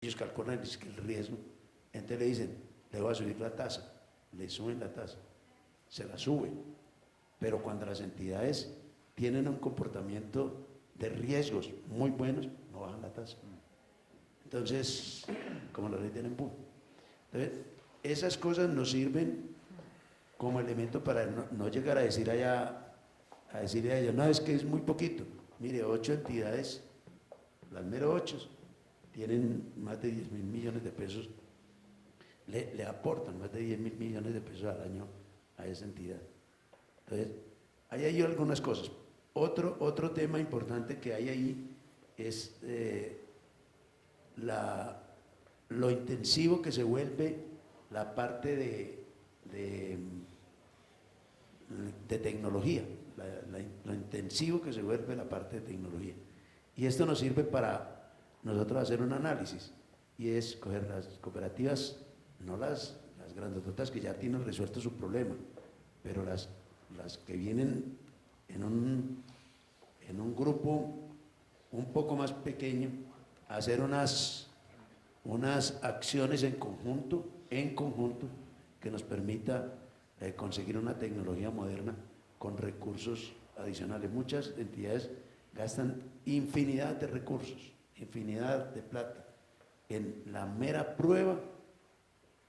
ellos calculan el riesgo, entonces le dicen, le voy a subir la tasa, le suben la tasa, se la suben, pero cuando las entidades tienen un comportamiento de riesgos muy buenos, no bajan la tasa. Entonces, como la ley del empuje. Entonces, esas cosas nos sirven como elemento para no llegar a decir allá, a decirle a ellos, no, es que es muy poquito. Mire, 8 entidades, las mero 8, tienen más de 10.000 millones de pesos, le aportan más de 10.000 millones de pesos al año a esa entidad. Entonces, hay ahí algunas cosas. Otro tema importante que hay ahí es lo intensivo que se vuelve la parte de tecnología, lo intensivo que se vuelve la parte de tecnología. Y esto nos sirve para nosotros hacer un análisis, y es coger las cooperativas, no las grandototas que ya tienen resuelto su problema, pero las que vienen en un grupo un poco más pequeño, hacer unas acciones en conjunto, que nos permita conseguir una tecnología moderna con recursos adicionales. Muchas entidades gastan infinidad de recursos, infinidad de plata, en la mera prueba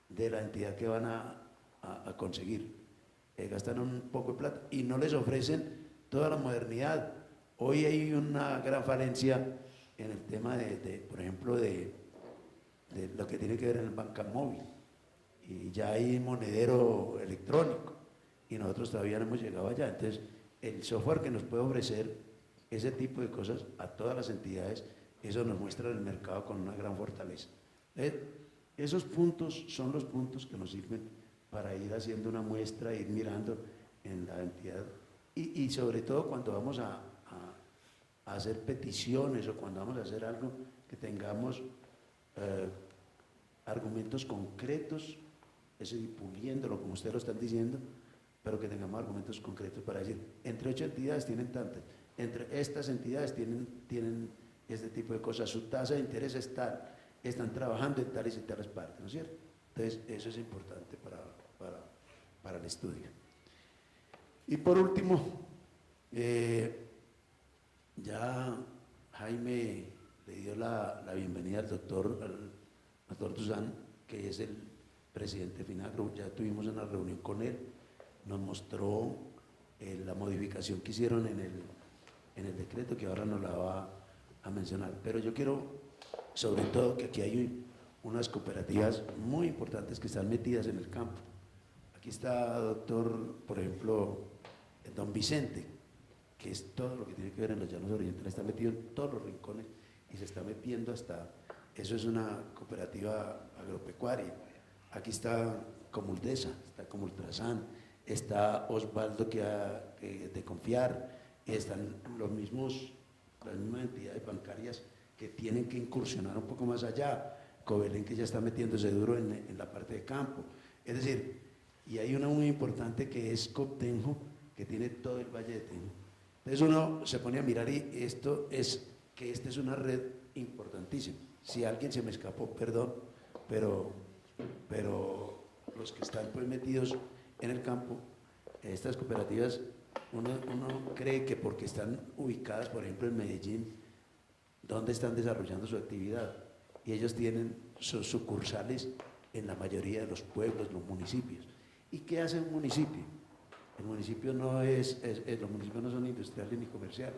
de la entidad que van a conseguir. Gastan un poco de plata y no les ofrecen toda la modernidad. Hoy hay una gran falencia en el tema por ejemplo, de lo que tiene que ver en el banca móvil, y ya hay monedero electrónico y nosotros todavía no hemos llegado allá. Entonces, el software que nos puede ofrecer ese tipo de cosas a todas las entidades, eso nos muestra el mercado con una gran fortaleza. Esos puntos son los puntos que nos sirven para ir haciendo una muestra, ir mirando en la entidad, y sobre todo cuando vamos a hacer peticiones, o cuando vamos a hacer algo que tengamos argumentos concretos, eso, y puliéndolo como ustedes lo están diciendo, pero que tengamos argumentos concretos para decir, entre 8 entidades tienen tantas, entre estas entidades tienen este tipo de cosas, su tasa de interés es tal, están trabajando en tales y tales partes, ¿no es cierto? Entonces, eso es importante para el estudio. Y por último, ya Jaime le dio la bienvenida al doctor Dusan, que es el presidente de Finagro. Ya tuvimos una reunión con él, nos mostró la modificación que hicieron en el decreto, que ahora nos la va a mencionar. Pero yo quiero, sobre todo, que aquí hay unas cooperativas muy importantes que están metidas en el campo. Aquí está, doctor, por ejemplo, don Vicente, que es todo lo que tiene que ver en los llanos orientales, está metido en todos los rincones y se está metiendo hasta, eso es una cooperativa agropecuaria. Aquí está Comuldesa, está Comultrasan, está Osvaldo de Confiar, están las mismas entidades bancarias que tienen que incursionar un poco más allá, Covelén, que ya está metiéndose duro en la parte de campo. Es decir, y hay una muy importante que es Coptenjo, que tiene todo el Valle de Tenjo. Entonces uno se pone a mirar, y esta es una red importantísima. Si alguien se me escapó, perdón, pero los que están pues metidos en el campo, estas cooperativas, uno cree que porque están ubicadas, por ejemplo, en Medellín, ¿dónde están desarrollando su actividad? Y ellos tienen sus sucursales en la mayoría de los pueblos, los municipios. ¿Y qué hace un municipio? El municipio los municipios no son industriales ni comerciales,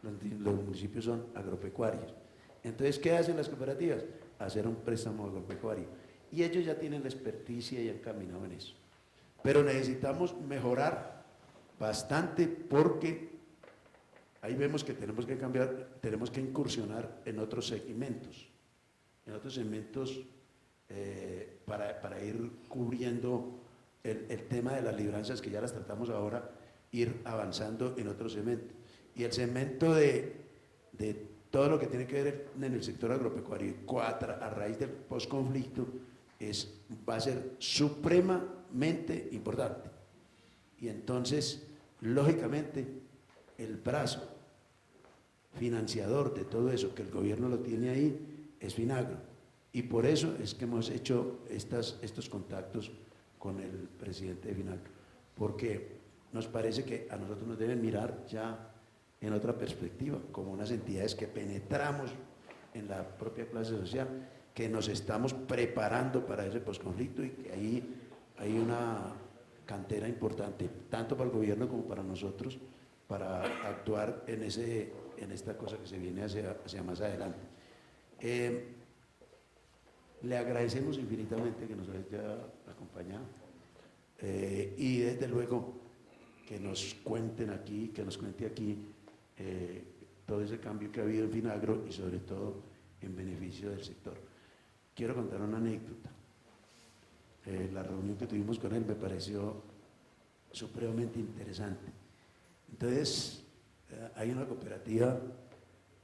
los municipios son agropecuarios. Entonces, ¿qué hacen las cooperativas? Hacer un préstamo agropecuario. Y ellos ya tienen la experticia y han caminado en eso. Pero necesitamos mejorar bastante, porque ahí vemos que tenemos que cambiar, tenemos que incursionar en otros segmentos, para ir cubriendo el tema de las libranzas, que ya las tratamos ahora, ir avanzando en otro segmento. Y el segmento de todo lo que tiene que ver en el sector agropecuario, a raíz del posconflicto, va a ser supremamente importante. Y entonces, lógicamente, el brazo financiador de todo eso, que el gobierno lo tiene ahí, es Finagro. Y por eso es que hemos hecho estos contactos con el presidente de Finagro, porque nos parece que a nosotros nos deben mirar ya en otra perspectiva, como unas entidades que penetramos en la propia clase social, que nos estamos preparando para ese posconflicto y que ahí hay una cantera importante, tanto para el gobierno como para nosotros, para actuar en esta cosa que se viene hacia más adelante. Le agradecemos infinitamente que nos haya acompañado y desde luego que nos cuenten aquí, que nos cuente aquí todo ese cambio que ha habido en Finagro y sobre todo en beneficio del sector. Quiero contar una anécdota. La reunión que tuvimos con él me pareció supremamente interesante. Entonces, hay una cooperativa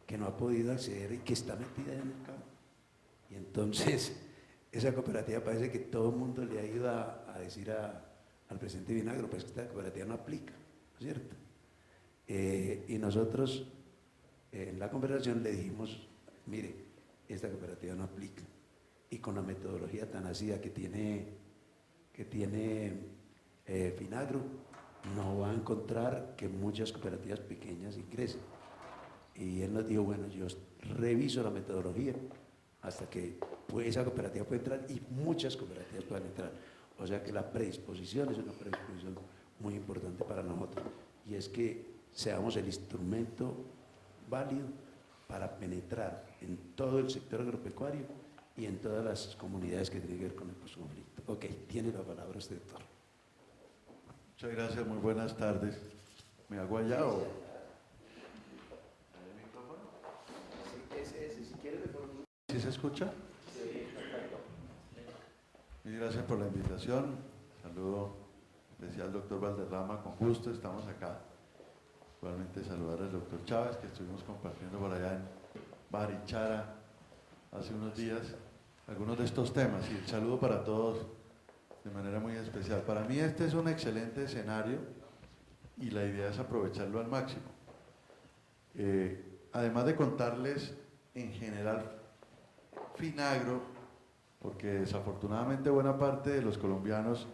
que no ha podido acceder y que está metida en el mercado. Y entonces, esa cooperativa parece que todo el mundo le ha ido a decir al presidente Vinagro, pues que esta cooperativa no aplica, ¿no es cierto? Y nosotros en la conversación le dijimos, mire, esta cooperativa no aplica. Y con la metodología tan ácida que tiene Finagro, no va a encontrar que muchas cooperativas pequeñas ingresen. Y él nos dijo, bueno, yo reviso la metodología hasta que esa cooperativa puede entrar y muchas cooperativas puedan entrar. O sea que la predisposición es una predisposición muy importante para nosotros, y es que seamos el instrumento válido para penetrar en todo el sector agropecuario y en todas las comunidades que tienen que ver con el posconflicto. Ok, tiene la palabra usted, doctor. Muchas gracias, muy buenas tardes. ¿Me hago allá o...? ¿Sí se escucha? Sí, perfecto. Muchas gracias por la invitación. Saludo especial al doctor Valderrama, con gusto estamos acá. Igualmente saludar al doctor Chávez, que estuvimos compartiendo por allá en Barichara hace unos días algunos de estos temas, y el saludo para todos de manera muy especial. Para mí este es un excelente escenario y la idea es aprovecharlo al máximo. Además de contarles en general Finagro, porque desafortunadamente buena parte de los colombianos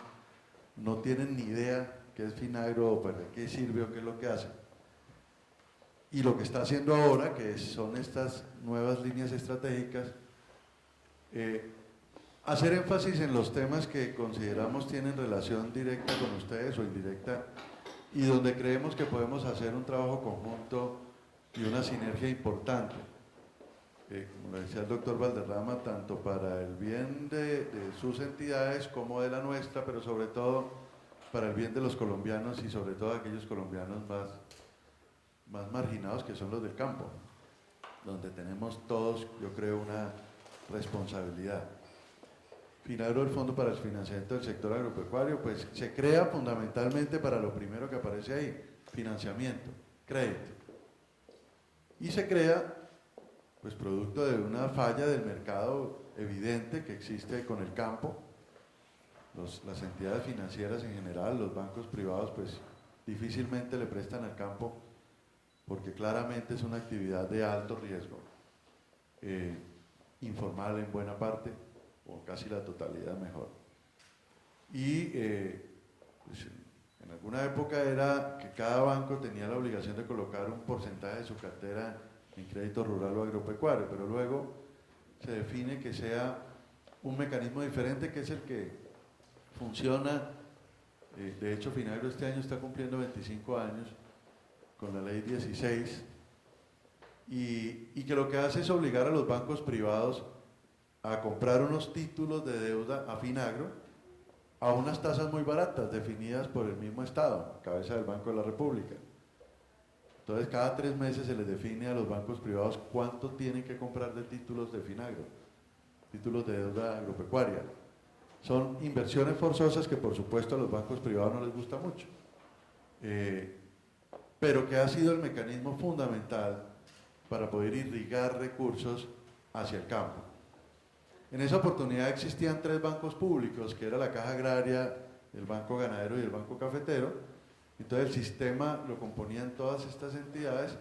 no tienen ni idea qué es Finagro o para qué sirve o qué es lo que hace. Y lo que está haciendo ahora, que son estas nuevas líneas estratégicas, hacer énfasis en los temas que consideramos tienen relación directa con ustedes o indirecta, y donde creemos que podemos hacer un trabajo conjunto y una sinergia importante. Como le decía el doctor Valderrama, tanto para el bien de sus entidades como de la nuestra, pero sobre todo para el bien de los colombianos y sobre todo aquellos colombianos más marginados, que son los del campo, donde tenemos todos, yo creo, una responsabilidad. Finagro, el Fondo para el Financiamiento del Sector Agropecuario, pues se crea fundamentalmente para lo primero que aparece ahí, financiamiento, crédito. Y se crea pues producto de una falla del mercado evidente que existe con el campo. Las entidades financieras en general, los bancos privados, pues difícilmente le prestan al campo, porque claramente es una actividad de alto riesgo, informal en buena parte, o casi la totalidad mejor. Y pues, en alguna época era que cada banco tenía la obligación de colocar un porcentaje de su cartera en crédito rural o agropecuario, pero luego se define que sea un mecanismo diferente, que es el que funciona. De hecho, Finagro este año está cumpliendo 25 años con la ley 16, y que lo que hace es obligar a los bancos privados a comprar unos títulos de deuda a Finagro a unas tasas muy baratas definidas por el mismo Estado, cabeza del Banco de la República. Entonces, cada 3 meses se les define a los bancos privados cuánto tienen que comprar de títulos de Finagro, títulos de deuda agropecuaria. Son inversiones forzosas que, por supuesto, a los bancos privados no les gusta mucho, pero que ha sido el mecanismo fundamental para poder irrigar recursos hacia el campo. En esa oportunidad existían 3 bancos públicos, que era la Caja Agraria, el Banco Ganadero y el Banco Cafetero. Entonces el sistema lo componían todas estas entidades,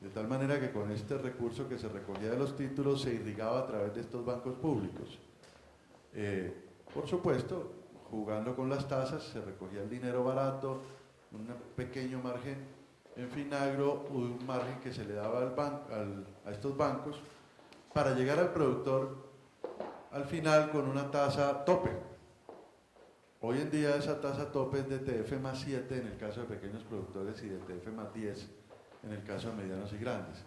de tal manera que con este recurso que se recogía de los títulos se irrigaba a través de estos bancos públicos. Por supuesto, jugando con las tasas, se recogía el dinero barato, un pequeño margen en Finagro, un margen que se le daba a estos bancos para llegar al productor al final con una tasa tope. Hoy en día esa tasa tope es de TF más 7 en el caso de pequeños productores y de TF más 10 en el caso de medianos y grandes,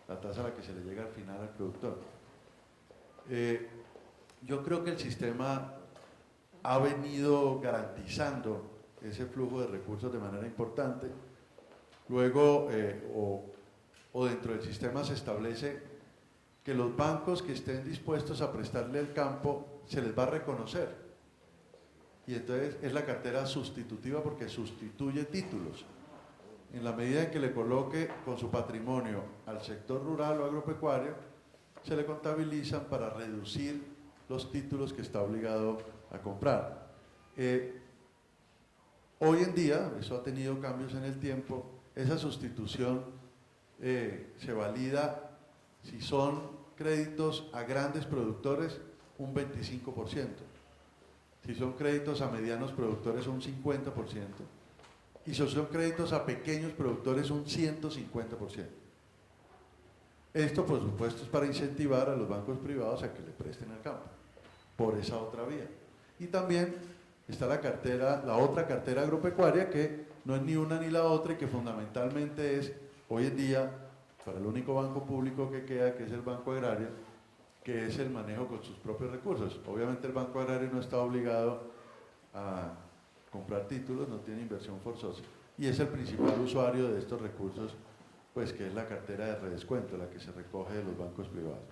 la tasa a la que se le llega al final al productor. Yo creo que el sistema ha venido garantizando ese flujo de recursos de manera importante. Luego, o dentro del sistema se establece que los bancos que estén dispuestos a prestarle al campo se les va a reconocer. Y entonces es la cartera sustitutiva porque sustituye títulos. En la medida en que le coloque con su patrimonio al sector rural o agropecuario, se le contabilizan para reducir los títulos que está obligado a comprar. Hoy en día, eso ha tenido cambios en el tiempo, esa sustitución se valida si son créditos a grandes productores, un 25%. Si son créditos a medianos productores, un 50%. Y si son créditos a pequeños productores, un 150%. Esto, por supuesto, es para incentivar a los bancos privados a que le presten al campo, por esa otra vía. Y también está la otra cartera agropecuaria, que no es ni una ni la otra y que fundamentalmente es, hoy en día, para el único banco público que queda, que es el Banco Agrario, que es el manejo con sus propios recursos. Obviamente el Banco Agrario no está obligado a comprar títulos, no tiene inversión forzosa, y es el principal usuario de estos recursos, pues que es la cartera de redescuento, la que se recoge de los bancos privados.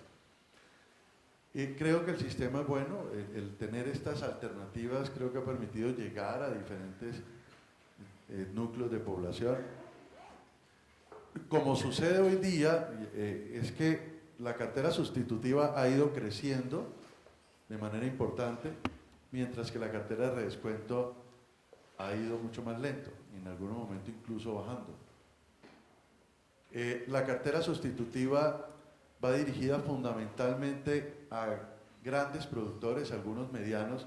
Y creo que el sistema es bueno, el tener estas alternativas creo que ha permitido llegar a diferentes núcleos de población. Como sucede hoy día, es que la cartera sustitutiva ha ido creciendo de manera importante, mientras que la cartera de redescuento ha ido mucho más lento, y en algún momento incluso bajando. La cartera sustitutiva va dirigida fundamentalmente a grandes productores, algunos medianos,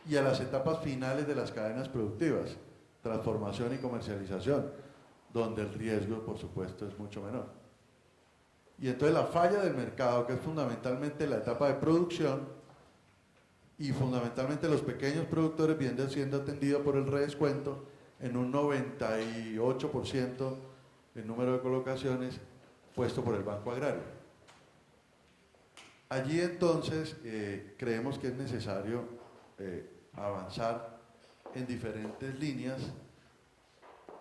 y a las etapas finales de las cadenas productivas, transformación y comercialización, donde el riesgo, por supuesto, es mucho menor. Y entonces la falla del mercado, que es fundamentalmente la etapa de producción, y fundamentalmente los pequeños productores vienen siendo atendidos por el redescuento en un 98% el número de colocaciones puesto por el Banco Agrario. Allí entonces creemos que es necesario avanzar en diferentes líneas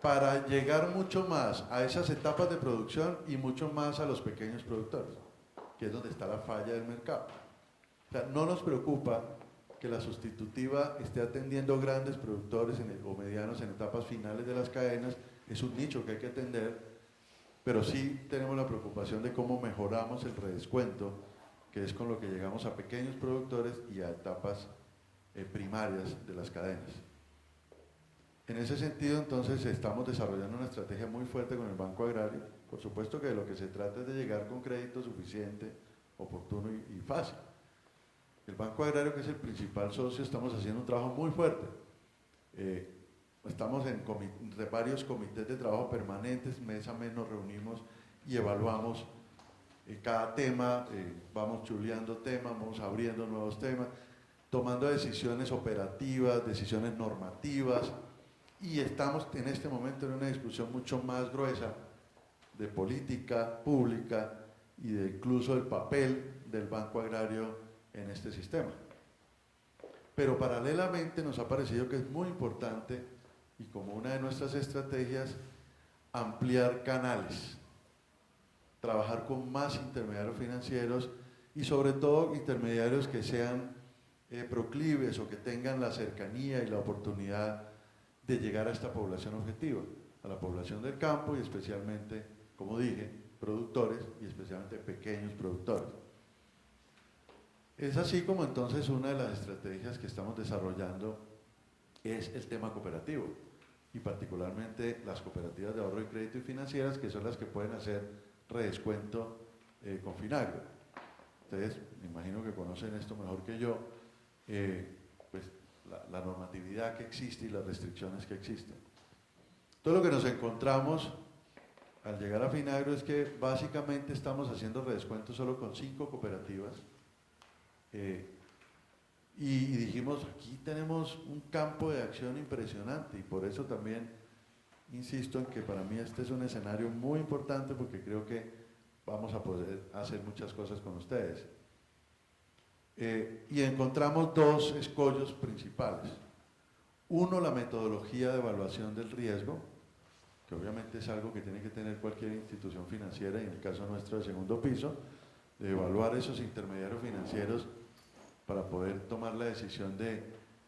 para llegar mucho más a esas etapas de producción y mucho más a los pequeños productores, que es donde está la falla del mercado. O sea, no nos preocupa que la sustitutiva esté atendiendo grandes productores o medianos en etapas finales de las cadenas, es un nicho que hay que atender, pero sí tenemos la preocupación de cómo mejoramos el redescuento, que es con lo que llegamos a pequeños productores y a etapas primarias de las cadenas. En ese sentido, entonces, estamos desarrollando una estrategia muy fuerte con el Banco Agrario. Por supuesto que de lo que se trata es de llegar con crédito suficiente, oportuno y fácil. El Banco Agrario, que es el principal socio, estamos haciendo un trabajo muy fuerte. Estamos en varios comités de trabajo permanentes, mes a mes nos reunimos y evaluamos cada tema, vamos chuleando temas, vamos abriendo nuevos temas, tomando decisiones operativas, decisiones normativas, y estamos en este momento en una discusión mucho más gruesa de política pública y de incluso el papel del Banco Agrario en este sistema. Pero paralelamente nos ha parecido que es muy importante, y como una de nuestras estrategias, ampliar canales, trabajar con más intermediarios financieros y sobre todo intermediarios que sean proclives o que tengan la cercanía y la oportunidad de llegar a esta población objetiva, a la población del campo y especialmente, como dije, productores y especialmente pequeños productores. Es así como entonces una de las estrategias que estamos desarrollando es el tema cooperativo, y particularmente las cooperativas de ahorro y crédito y financieras, que son las que pueden hacer redescuento con Finagro. Ustedes me imagino que conocen esto mejor que yo, pues la normatividad que existe y las restricciones que existen. Todo lo que nos encontramos al llegar a Finagro es que básicamente estamos haciendo redescuentos solo con 5 cooperativas y dijimos, aquí tenemos un campo de acción impresionante y por eso también insisto en que para mí este es un escenario muy importante porque creo que vamos a poder hacer muchas cosas con ustedes. Y encontramos 2 escollos principales. Uno, la metodología de evaluación del riesgo, que obviamente es algo que tiene que tener cualquier institución financiera, y en el caso nuestro de segundo piso, de evaluar esos intermediarios financieros para poder tomar la decisión de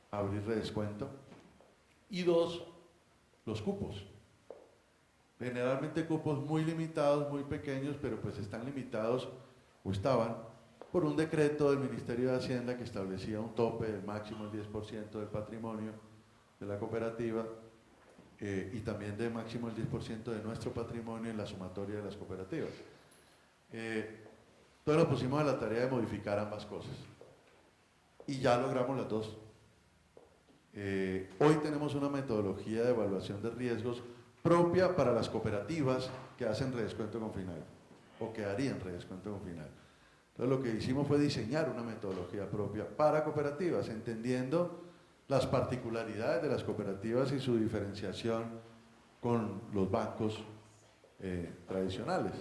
abrir redescuento. Y 2, los cupos. Generalmente cupos muy limitados, muy pequeños, pero pues están limitados, o estaban, por un decreto del Ministerio de Hacienda que establecía un tope del máximo del 10% del patrimonio de la cooperativa y también de máximo el 10% de nuestro patrimonio en la sumatoria de las cooperativas. Entonces nos pusimos a la tarea de modificar ambas cosas y ya logramos las 2. Hoy tenemos una metodología de evaluación de riesgos propia para las cooperativas que hacen redescuento con Finagro o que harían redescuento con Finagro. Entonces lo que hicimos fue diseñar una metodología propia para cooperativas, entendiendo las particularidades de las cooperativas y su diferenciación con los bancos tradicionales.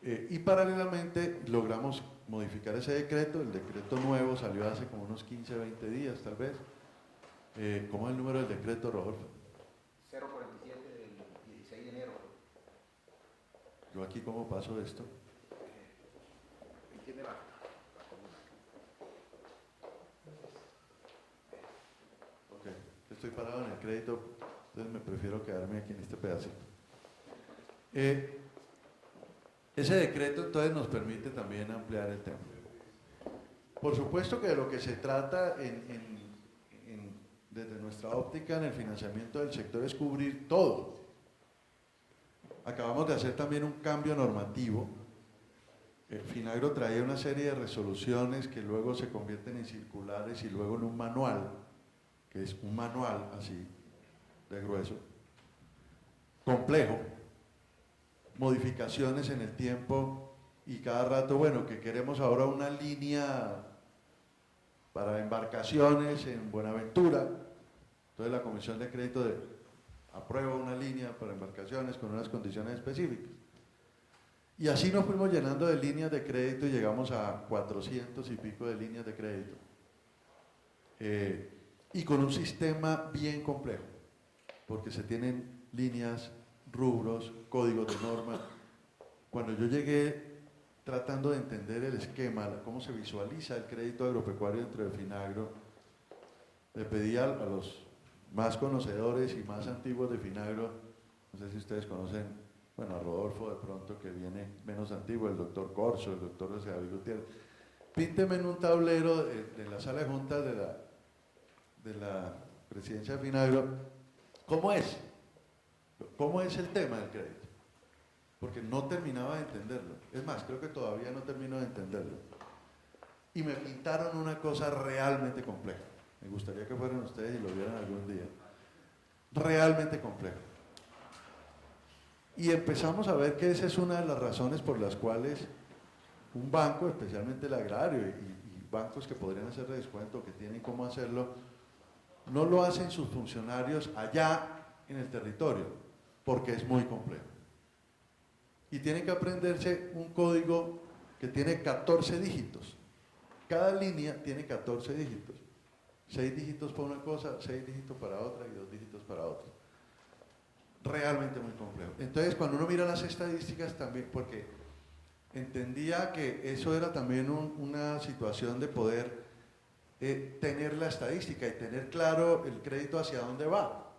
Y paralelamente logramos modificar ese decreto. El decreto nuevo salió hace como unos 15, 20 días tal vez. ¿Cómo es el número del decreto, Rodolfo? 047 del 16 de enero. Yo aquí, ¿cómo paso esto? Ahí tiene la comuna. Ok, estoy parado en el crédito, entonces me prefiero quedarme aquí en este pedacito. Ese decreto entonces nos permite también ampliar el tema. Por supuesto que de lo que se trata desde nuestra óptica en el financiamiento del sector es cubrir todo. Acabamos de hacer también un cambio normativo. El Finagro traía una serie de resoluciones que luego se convierten en circulares y luego en un manual, que es un manual así de grueso, complejo, modificaciones en el tiempo y cada rato, bueno, que queremos ahora una línea para embarcaciones en Buenaventura, entonces la Comisión de Crédito aprueba una línea para embarcaciones con unas condiciones específicas. Y así nos fuimos llenando de líneas de crédito y llegamos a 400 y pico de líneas de crédito. Y con un sistema bien complejo, porque se tienen líneas, rubros, códigos de norma. Cuando yo llegué tratando de entender el esquema, cómo se visualiza el crédito agropecuario dentro de Finagro, le pedí a los más conocedores y más antiguos de Finagro, no sé si ustedes conocen, bueno, a Rodolfo de pronto, que viene menos antiguo, el doctor Corso, el doctor José David Gutiérrez, pínteme en un tablero de la sala de juntas de la presidencia de Finagro, ¿cómo es? ¿Cómo es el tema del crédito? Porque no terminaba de entenderlo. Es más, creo que todavía no termino de entenderlo. Y me pintaron una cosa realmente compleja. Me gustaría que fueran ustedes y lo vieran algún día. Realmente complejo. Y empezamos a ver que esa es una de las razones por las cuales un banco, especialmente el agrario y bancos que podrían hacer redescuento, que tienen cómo hacerlo, no lo hacen sus funcionarios allá en el territorio, porque es muy complejo. Y tienen que aprenderse un código que tiene 14 dígitos. Cada línea tiene 14 dígitos. 6 dígitos para una cosa, 6 dígitos para otra y 2 dígitos para otra. Realmente muy complejo. Entonces, cuando uno mira las estadísticas también, porque entendía que eso era también una situación de poder tener la estadística y tener claro el crédito hacia dónde va.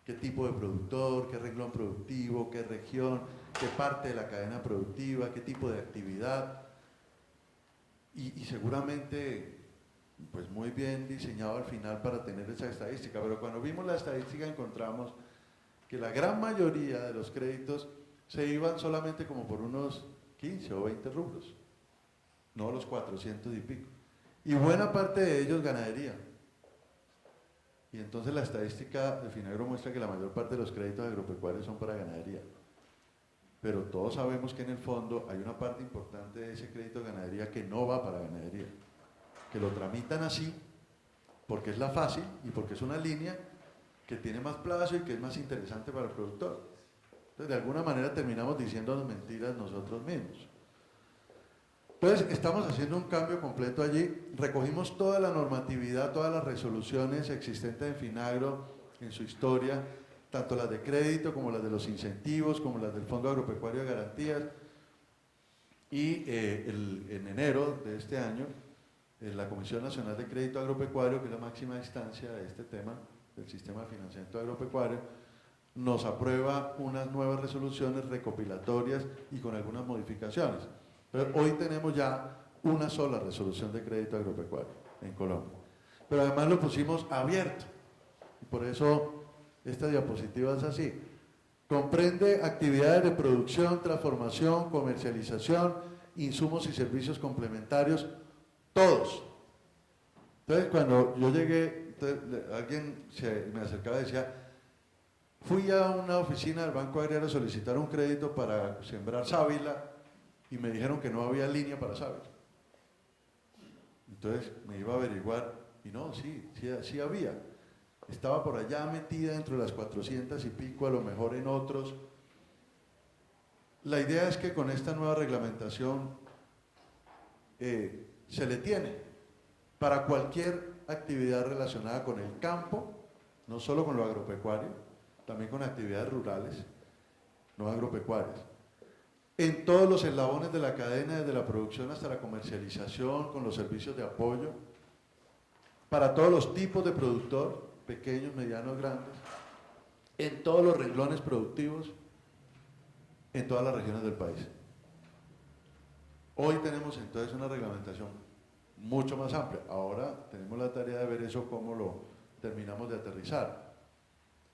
Qué tipo de productor, qué renglón productivo, qué región, qué parte de la cadena productiva, qué tipo de actividad. Y seguramente, pues muy bien diseñado al final para tener esa estadística. Pero cuando vimos la estadística encontramos que la gran mayoría de los créditos se iban solamente como por unos 15 o 20 rublos, no los 400 y pico. Y buena parte de ellos ganadería. Y entonces la estadística de Finagro muestra que la mayor parte de los créditos agropecuarios son para ganadería. Pero todos sabemos que en el fondo hay una parte importante de ese crédito de ganadería que no va para ganadería, que lo tramitan así porque es la fácil y porque es una línea que tiene más plazo y que es más interesante para el productor. Entonces, de alguna manera terminamos diciéndonos mentiras nosotros mismos. Entonces, estamos haciendo un cambio completo allí. Recogimos toda la normatividad, todas las resoluciones existentes en Finagro, en su historia, tanto las de crédito como las de los incentivos, como las del Fondo Agropecuario de Garantías. Y en enero de este año, la Comisión Nacional de Crédito Agropecuario, que es la máxima instancia de este tema, del sistema de financiamiento agropecuario, nos aprueba unas nuevas resoluciones recopilatorias y con algunas modificaciones. Pero hoy tenemos ya una sola resolución de crédito agropecuario en Colombia. Pero además lo pusimos abierto, y por eso esta diapositiva es así. Comprende actividades de producción, transformación, comercialización, insumos y servicios complementarios, todos. Entonces, cuando yo llegué, alguien me acercaba y decía, fui a una oficina del Banco Agrario a solicitar un crédito para sembrar sábila y me dijeron que no había línea para sábila. Entonces me iba a averiguar y no, sí había. Estaba por allá metida dentro de las 400 y pico, a lo mejor en otros. La idea es que con esta nueva reglamentación se le tiene para cualquier actividad relacionada con el campo, no solo con lo agropecuario, también con actividades rurales, no agropecuarias. En todos los eslabones de la cadena, desde la producción hasta la comercialización, con los servicios de apoyo, para todos los tipos de productor, pequeños, medianos, grandes, en todos los renglones productivos, en todas las regiones del país. Hoy tenemos entonces una reglamentación mucho más amplia. Ahora tenemos la tarea de ver eso, cómo lo terminamos de aterrizar.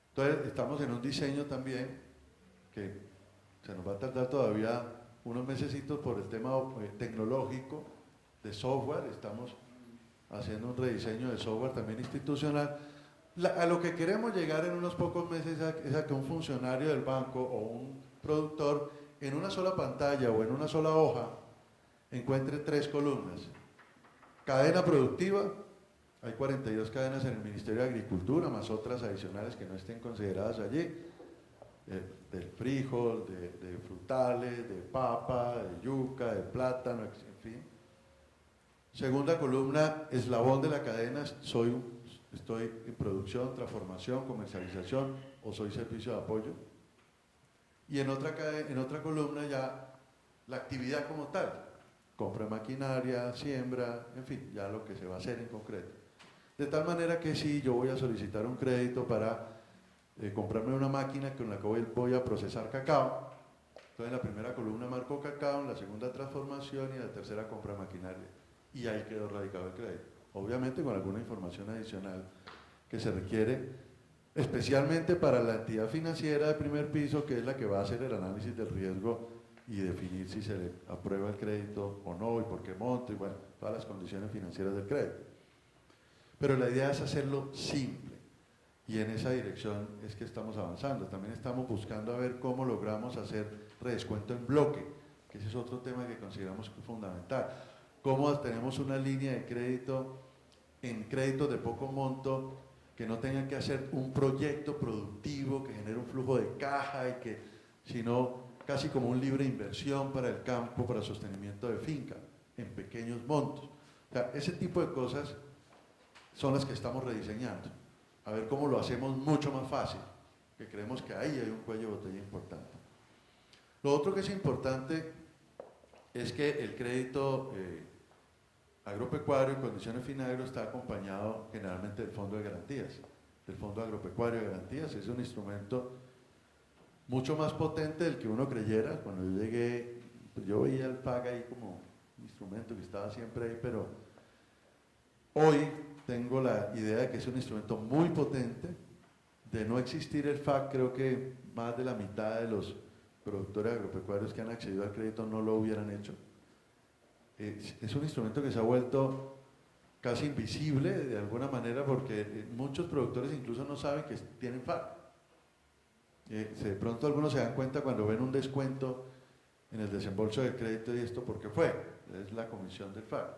Entonces estamos en un diseño también que se nos va a tardar todavía unos mesecitos por el tema tecnológico de software. Estamos haciendo un rediseño de software también institucional. A lo que queremos llegar en unos pocos meses es a que un funcionario del banco o un productor en una sola pantalla o en una sola hoja encuentre 3 columnas. Cadena productiva, hay 42 cadenas en el Ministerio de Agricultura, más otras adicionales que no estén consideradas allí, del frijol, de frutales, de papa, de yuca, de plátano, en fin. Segunda columna, eslabón de la cadena, estoy en producción, transformación, comercialización o soy servicio de apoyo. Y en otra columna ya la actividad como tal, compra de maquinaria, siembra, en fin, ya lo que se va a hacer en concreto. De tal manera que si yo voy a solicitar un crédito para comprarme una máquina con la que voy a procesar cacao, entonces en la primera columna marco cacao, en la segunda transformación y en la tercera compra de maquinaria. Y ahí quedó radicado el crédito. Obviamente con alguna información adicional que se requiere, especialmente para la entidad financiera de primer piso, que es la que va a hacer el análisis del riesgo y definir si se le aprueba el crédito o no y por qué monto y bueno, todas las condiciones financieras del crédito. Pero la idea es hacerlo simple y en esa dirección es que estamos avanzando. También estamos buscando a ver cómo logramos hacer redescuento en bloque, que ese es otro tema que consideramos fundamental. Cómo tenemos una línea de crédito en créditos de poco monto que no tengan que hacer un proyecto productivo que genere un flujo de caja y que, sino casi como un libre inversión para el campo, para sostenimiento de finca, en pequeños montos. O sea, ese tipo de cosas son las que estamos rediseñando. A ver cómo lo hacemos mucho más fácil, que creemos que ahí hay un cuello de botella importante. Lo otro que es importante es que el crédito agropecuario en condiciones Finagro está acompañado generalmente del Fondo de Garantías, del Fondo Agropecuario de Garantías. Es un instrumento mucho más potente del que uno creyera. Cuando yo llegué, pues yo veía el FAG ahí como un instrumento que estaba siempre ahí, pero hoy tengo la idea de que es un instrumento muy potente. De no existir el FAG, creo que más de la mitad de los productores agropecuarios que han accedido al crédito no lo hubieran hecho. Es un instrumento que se ha vuelto casi invisible de alguna manera porque muchos productores incluso no saben que tienen FAC. De pronto algunos se dan cuenta cuando ven un descuento en el desembolso del crédito y esto porque fue, es la comisión del FAC.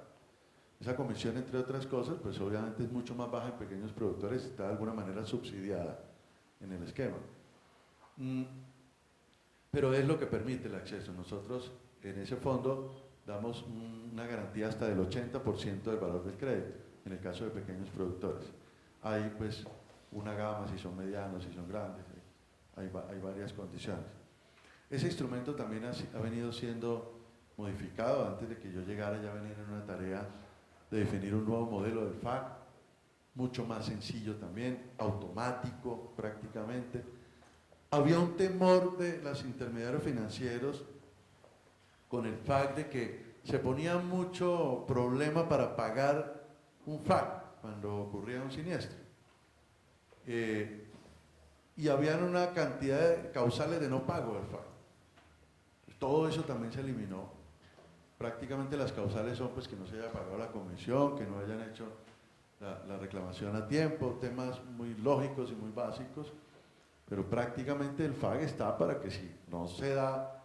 Esa comisión, entre otras cosas, pues obviamente es mucho más baja en pequeños productores, está de alguna manera subsidiada en el esquema. Pero es lo que permite el acceso. Nosotros en ese fondo damos una garantía hasta del 80% del valor del crédito, en el caso de pequeños productores. Hay pues una gama, si son medianos, si son grandes, hay varias condiciones. Ese instrumento también ha venido siendo modificado. Antes de que yo llegara ya venía en una tarea de definir un nuevo modelo del FAC, mucho más sencillo también, automático prácticamente. Había un temor de los intermediarios financieros con el FAC de que se ponía mucho problema para pagar un FAC cuando ocurría un siniestro. Y habían una cantidad de causales de no pago del FAC. Todo eso también se eliminó. Prácticamente las causales son pues que no se haya pagado la comisión, que no hayan hecho la reclamación a tiempo, temas muy lógicos y muy básicos, pero prácticamente el FAC está para que si no se da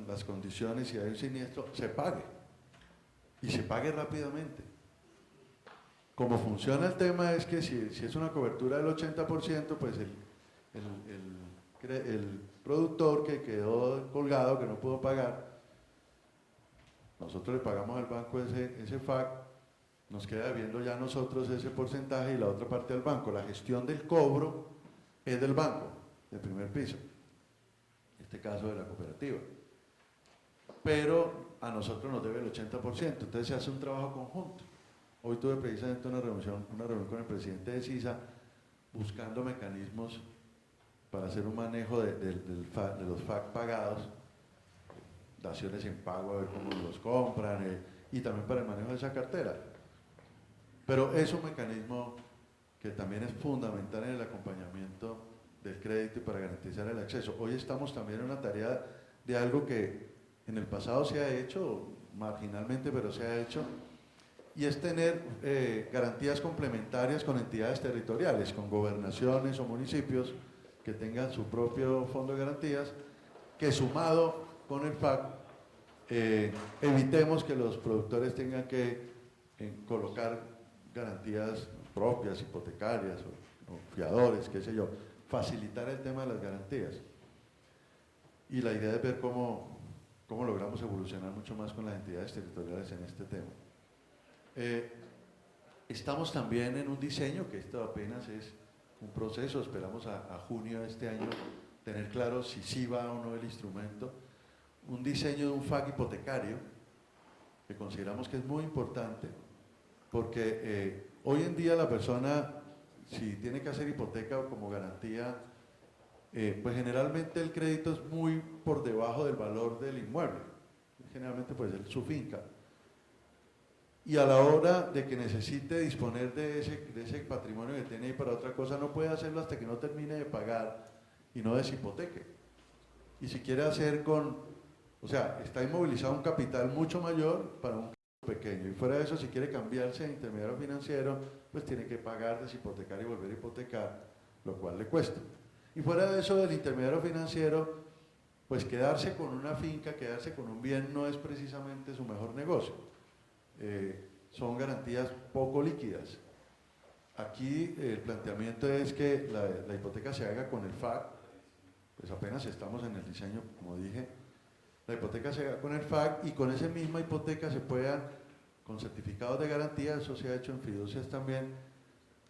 las condiciones, si hay un siniestro, se pague, y se pague rápidamente. Como funciona el tema es que si es una cobertura del 80%, pues el productor que quedó colgado, que no pudo pagar, nosotros le pagamos al banco ese FAC, nos queda debiendo ya nosotros ese porcentaje y la otra parte al banco. La gestión del cobro es del banco, del primer piso, en este caso de la cooperativa. Pero a nosotros nos debe el 80%, entonces se hace un trabajo conjunto. Hoy tuve precisamente una reunión con el presidente de CISA buscando mecanismos para hacer un manejo de los FAC pagados, daciones en pago, a ver cómo los compran, y también para el manejo de esa cartera. Pero es un mecanismo que también es fundamental en el acompañamiento del crédito y para garantizar el acceso. Hoy estamos también en una tarea de algo que en el pasado se ha hecho, marginalmente, pero se ha hecho, y es tener garantías complementarias con entidades territoriales, con gobernaciones o municipios que tengan su propio fondo de garantías, que sumado con el FAC, evitemos que los productores tengan que colocar garantías propias, hipotecarias o fiadores, qué sé yo, facilitar el tema de las garantías. Y la idea es ver cómo logramos evolucionar mucho más con las entidades territoriales en este tema. Estamos también en un diseño, que esto apenas es un proceso, esperamos a junio de este año tener claro si sí va o no el instrumento, un diseño de un FAC hipotecario, que consideramos que es muy importante, porque hoy en día la persona, si tiene que hacer hipoteca como garantía, pues generalmente el crédito es muy por debajo del valor del inmueble, generalmente puede ser su finca, y a la hora de que necesite disponer de ese patrimonio que tiene ahí para otra cosa, no puede hacerlo hasta que no termine de pagar y no deshipoteque. Y si quiere hacer o sea, está inmovilizado un capital mucho mayor para un pequeño, y fuera de eso, si quiere cambiarse de intermediario financiero, pues tiene que pagar, deshipotecar y volver a hipotecar, lo cual le cuesta. Y fuera de eso, del intermediario financiero, pues quedarse con una finca, quedarse con un bien no es precisamente su mejor negocio. Son garantías poco líquidas. Aquí el planteamiento es que la hipoteca se haga con el FAC, pues apenas estamos en el diseño, como dije, la hipoteca se haga con el FAC y con esa misma hipoteca se puedan, con certificados de garantía, eso se ha hecho en fiducias también,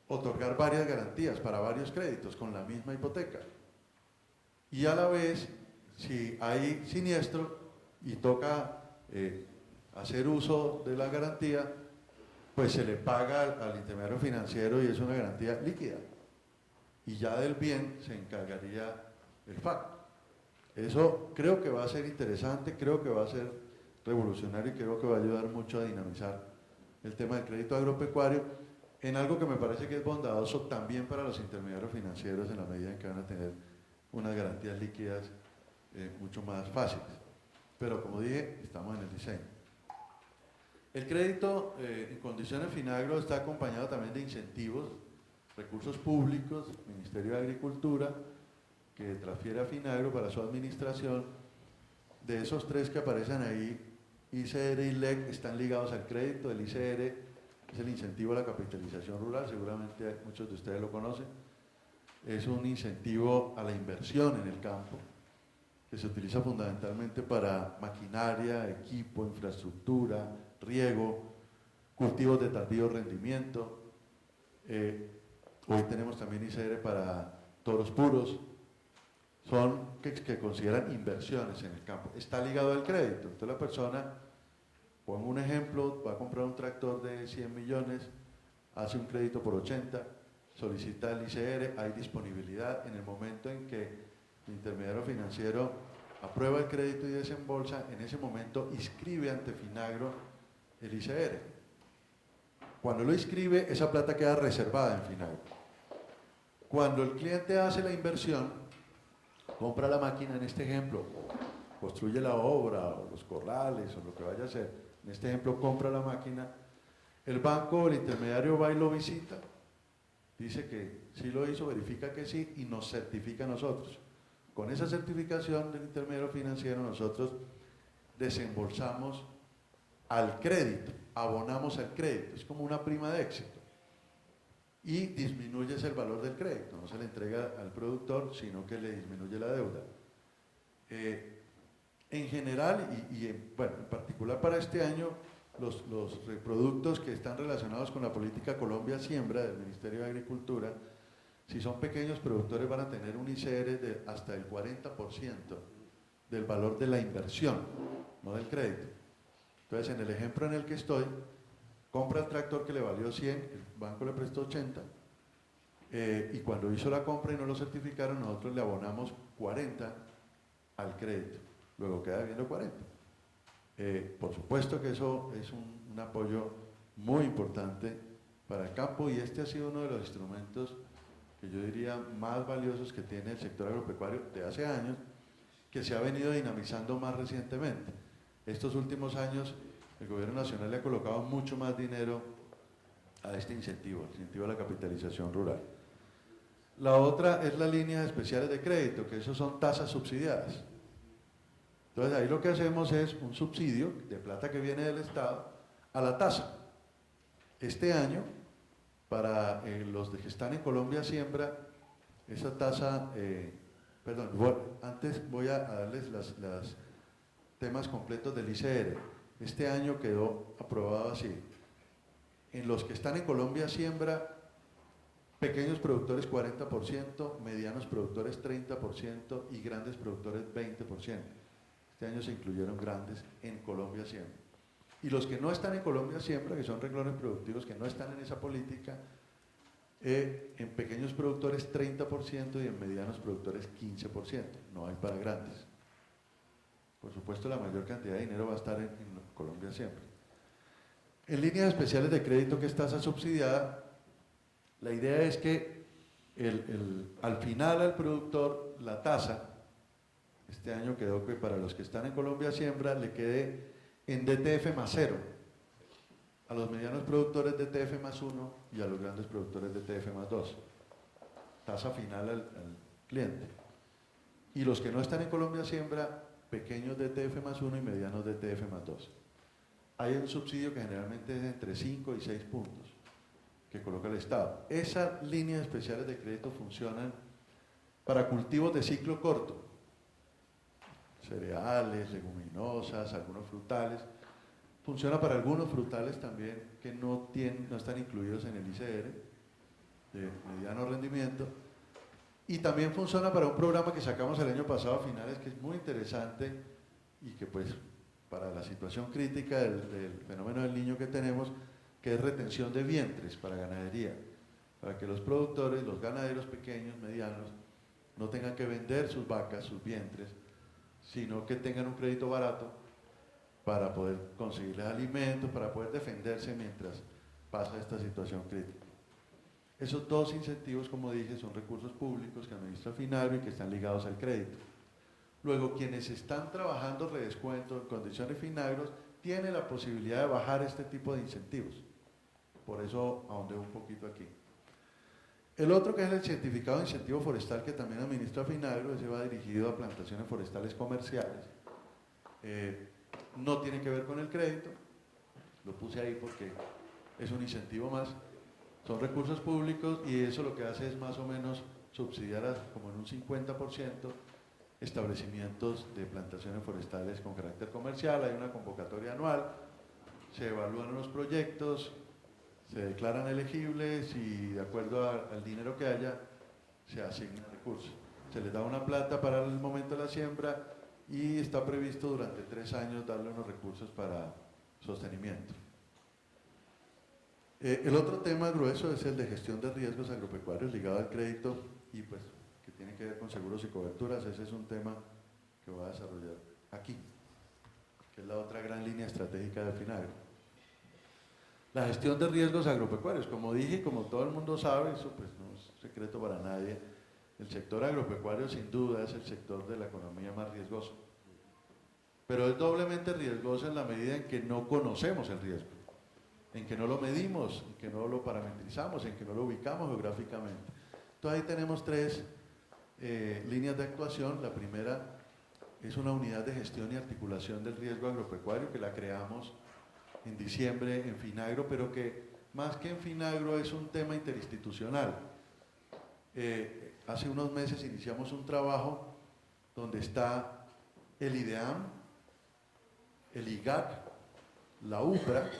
otorgar varias garantías para varios créditos con la misma hipoteca. Y a la vez, si hay siniestro y toca hacer uso de la garantía, pues se le paga al intermediario financiero y es una garantía líquida. Y ya del bien se encargaría el FAC. Eso creo que va a ser interesante, creo que va a ser revolucionario y creo que va a ayudar mucho a dinamizar el tema del crédito agropecuario en algo que me parece que es bondadoso también para los intermediarios financieros en la medida en que van a tener unas garantías líquidas mucho más fáciles. Pero como dije, estamos en el diseño. El crédito en condiciones Finagro está acompañado también de incentivos, recursos públicos, Ministerio de Agricultura, que transfiere a Finagro para su administración. De esos tres que aparecen ahí, ICR y LEC están ligados al crédito. El ICR es el incentivo a la capitalización rural, seguramente muchos de ustedes lo conocen. Es un incentivo a la inversión en el campo, que se utiliza fundamentalmente para maquinaria, equipo, infraestructura, riego, cultivos de tardío rendimiento. Hoy tenemos también ICR para toros puros. Son que consideran inversiones en el campo. Está ligado al crédito. Entonces la persona, pongo un ejemplo, va a comprar un tractor de 100 millones, hace un crédito por 80, solicita el ICR, hay disponibilidad. En el momento en que el intermediario financiero aprueba el crédito y desembolsa, en ese momento inscribe ante Finagro el ICR. Cuando lo inscribe, esa plata queda reservada en Finagro. Cuando el cliente hace la inversión, compra la máquina, en este ejemplo, construye la obra o los corrales o lo que vaya a hacer, en este ejemplo compra la máquina, el banco o el intermediario va y lo visita, dice que sí lo hizo, verifica que sí y nos certifica a nosotros. Con esa certificación del intermediario financiero nosotros desembolsamos al crédito, abonamos al crédito, es como una prima de éxito. Y disminuyes el valor del crédito, no se le entrega al productor, sino que le disminuye la deuda. En general, bueno, en particular para este año, los productos que están relacionados con la política Colombia Siembra del Ministerio de Agricultura, si son pequeños productores van a tener un ICR de hasta el 40% del valor de la inversión, no del crédito. Entonces, en el ejemplo en el que estoy, compra el tractor que le valió 100, el banco le prestó 80, y cuando hizo la compra y no lo certificaron, nosotros le abonamos 40 al crédito, luego queda debiendo 40. Por supuesto que eso es un apoyo muy importante para el campo, y este ha sido uno de los instrumentos que yo diría más valiosos que tiene el sector agropecuario de hace años, que se ha venido dinamizando más recientemente. Estos últimos años el gobierno nacional le ha colocado mucho más dinero a este incentivo, el incentivo a la capitalización rural. La otra es las líneas especiales de crédito, que eso son tasas subsidiadas. Entonces ahí lo que hacemos es un subsidio de plata que viene del Estado a la tasa. Este año, para los que están en Colombia Siembra, esa tasa, antes voy a darles los temas completos del ICR. Este año quedó aprobado así. En los que están en Colombia Siembra, pequeños productores 40%, medianos productores 30% y grandes productores 20%. Este año se incluyeron grandes en Colombia Siembra. Y los que no están en Colombia Siembra, que son renglones productivos que no están en esa política, en pequeños productores 30% y en medianos productores 15%. No hay para grandes. Por supuesto, la mayor cantidad de dinero va a estar en Colombia Siembra. En líneas especiales de crédito, que es tasa subsidiada, la idea es que al final al productor la tasa, este año quedó que para los que están en Colombia Siembra le quede en DTF más 0, a los medianos productores DTF más 1 y a los grandes productores DTF más 2, tasa final al cliente. Y los que no están en Colombia Siembra, pequeños DTF más 1 y medianos DTF más 2. Hay un subsidio que generalmente es entre 5 y 6 puntos que coloca el Estado. Esas líneas especiales de crédito funcionan para cultivos de ciclo corto, cereales, leguminosas, algunos frutales. Funciona para algunos frutales también que no están incluidos en el ICR de mediano rendimiento. Y también funciona para un programa que sacamos el año pasado a finales, que es muy interesante y que pues para la situación crítica del fenómeno del niño que tenemos, que es retención de vientres para ganadería, para que los productores, los ganaderos pequeños, medianos, no tengan que vender sus vacas, sus vientres, sino que tengan un crédito barato para poder conseguirles alimentos, para poder defenderse mientras pasa esta situación crítica. Esos dos incentivos, como dije, son recursos públicos que administra Finagro y que están ligados al crédito. Luego, quienes están trabajando redescuento en condiciones Finagros tienen la posibilidad de bajar este tipo de incentivos. Por eso ahondé un poquito aquí. El otro, que es el certificado de incentivo forestal, que también administra Finagro, ese va dirigido a plantaciones forestales comerciales. No tiene que ver con el crédito, lo puse ahí porque es un incentivo más, son recursos públicos y eso lo que hace es más o menos subsidiar como en un 50% establecimientos de plantaciones forestales con carácter comercial. Hay una convocatoria anual, se evalúan los proyectos, se declaran elegibles y de acuerdo al dinero que haya se asignan recursos. Se les da una plata para el momento de la siembra y está previsto durante 3 años darle unos recursos para sostenimiento. El otro tema grueso es el de gestión de riesgos agropecuarios ligado al crédito y pues que tiene que ver con seguros y coberturas. Ese es un tema que voy a desarrollar aquí, que es la otra gran línea estratégica de Finagro. La gestión de riesgos agropecuarios, como dije, como todo el mundo sabe, eso pues no es secreto para nadie, el sector agropecuario sin duda es el sector de la economía más riesgoso. Pero es doblemente riesgoso en la medida en que no conocemos el riesgo, en que no lo medimos, en que no lo parametrizamos, en que no lo ubicamos geográficamente. Entonces ahí tenemos 3 líneas de actuación. La primera es una unidad de gestión y articulación del riesgo agropecuario que la creamos en diciembre en Finagro, pero que más que en Finagro es un tema interinstitucional. Hace unos meses iniciamos un trabajo donde está el IDEAM, el IGAC, la UPRA,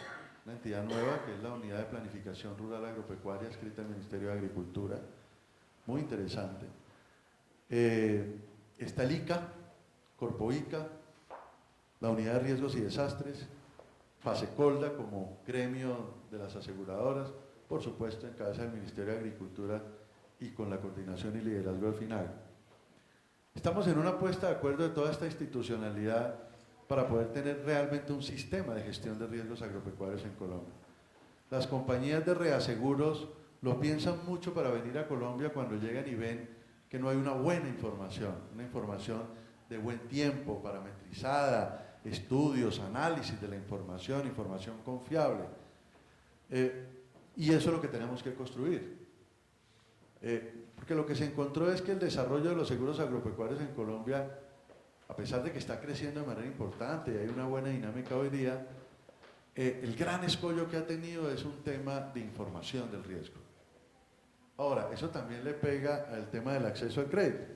una entidad nueva que es la Unidad de Planificación Rural Agropecuaria adscrita al Ministerio de Agricultura, muy interesante. Está el ICA, Corpoica, la Unidad de Riesgos y Desastres, FASECOLDA como gremio de las aseguradoras, por supuesto en cabeza del Ministerio de Agricultura y con la coordinación y liderazgo del Finagro. Estamos en una puesta de acuerdo de toda esta institucionalidad para poder tener realmente un sistema de gestión de riesgos agropecuarios en Colombia. Las compañías de reaseguros lo piensan mucho para venir a Colombia cuando llegan y ven que no hay una buena información, una información de buen tiempo, parametrizada, estudios, análisis de la información, información confiable. Y eso es lo que tenemos que construir. Porque lo que se encontró es que el desarrollo de los seguros agropecuarios en Colombia, a pesar de que está creciendo de manera importante y hay una buena dinámica hoy día, el gran escollo que ha tenido es un tema de información del riesgo. Ahora, eso también le pega al tema del acceso al crédito.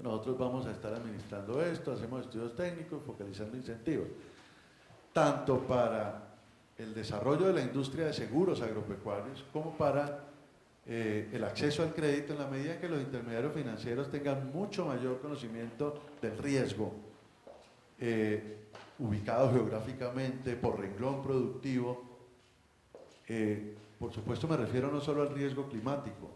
Nosotros vamos a estar administrando esto, hacemos estudios técnicos, focalizando incentivos, tanto para el desarrollo de la industria de seguros agropecuarios como para el acceso al crédito, en la medida en que los intermediarios financieros tengan mucho mayor conocimiento del riesgo, ubicado geográficamente, por renglón productivo. Por supuesto me refiero no solo al riesgo climático,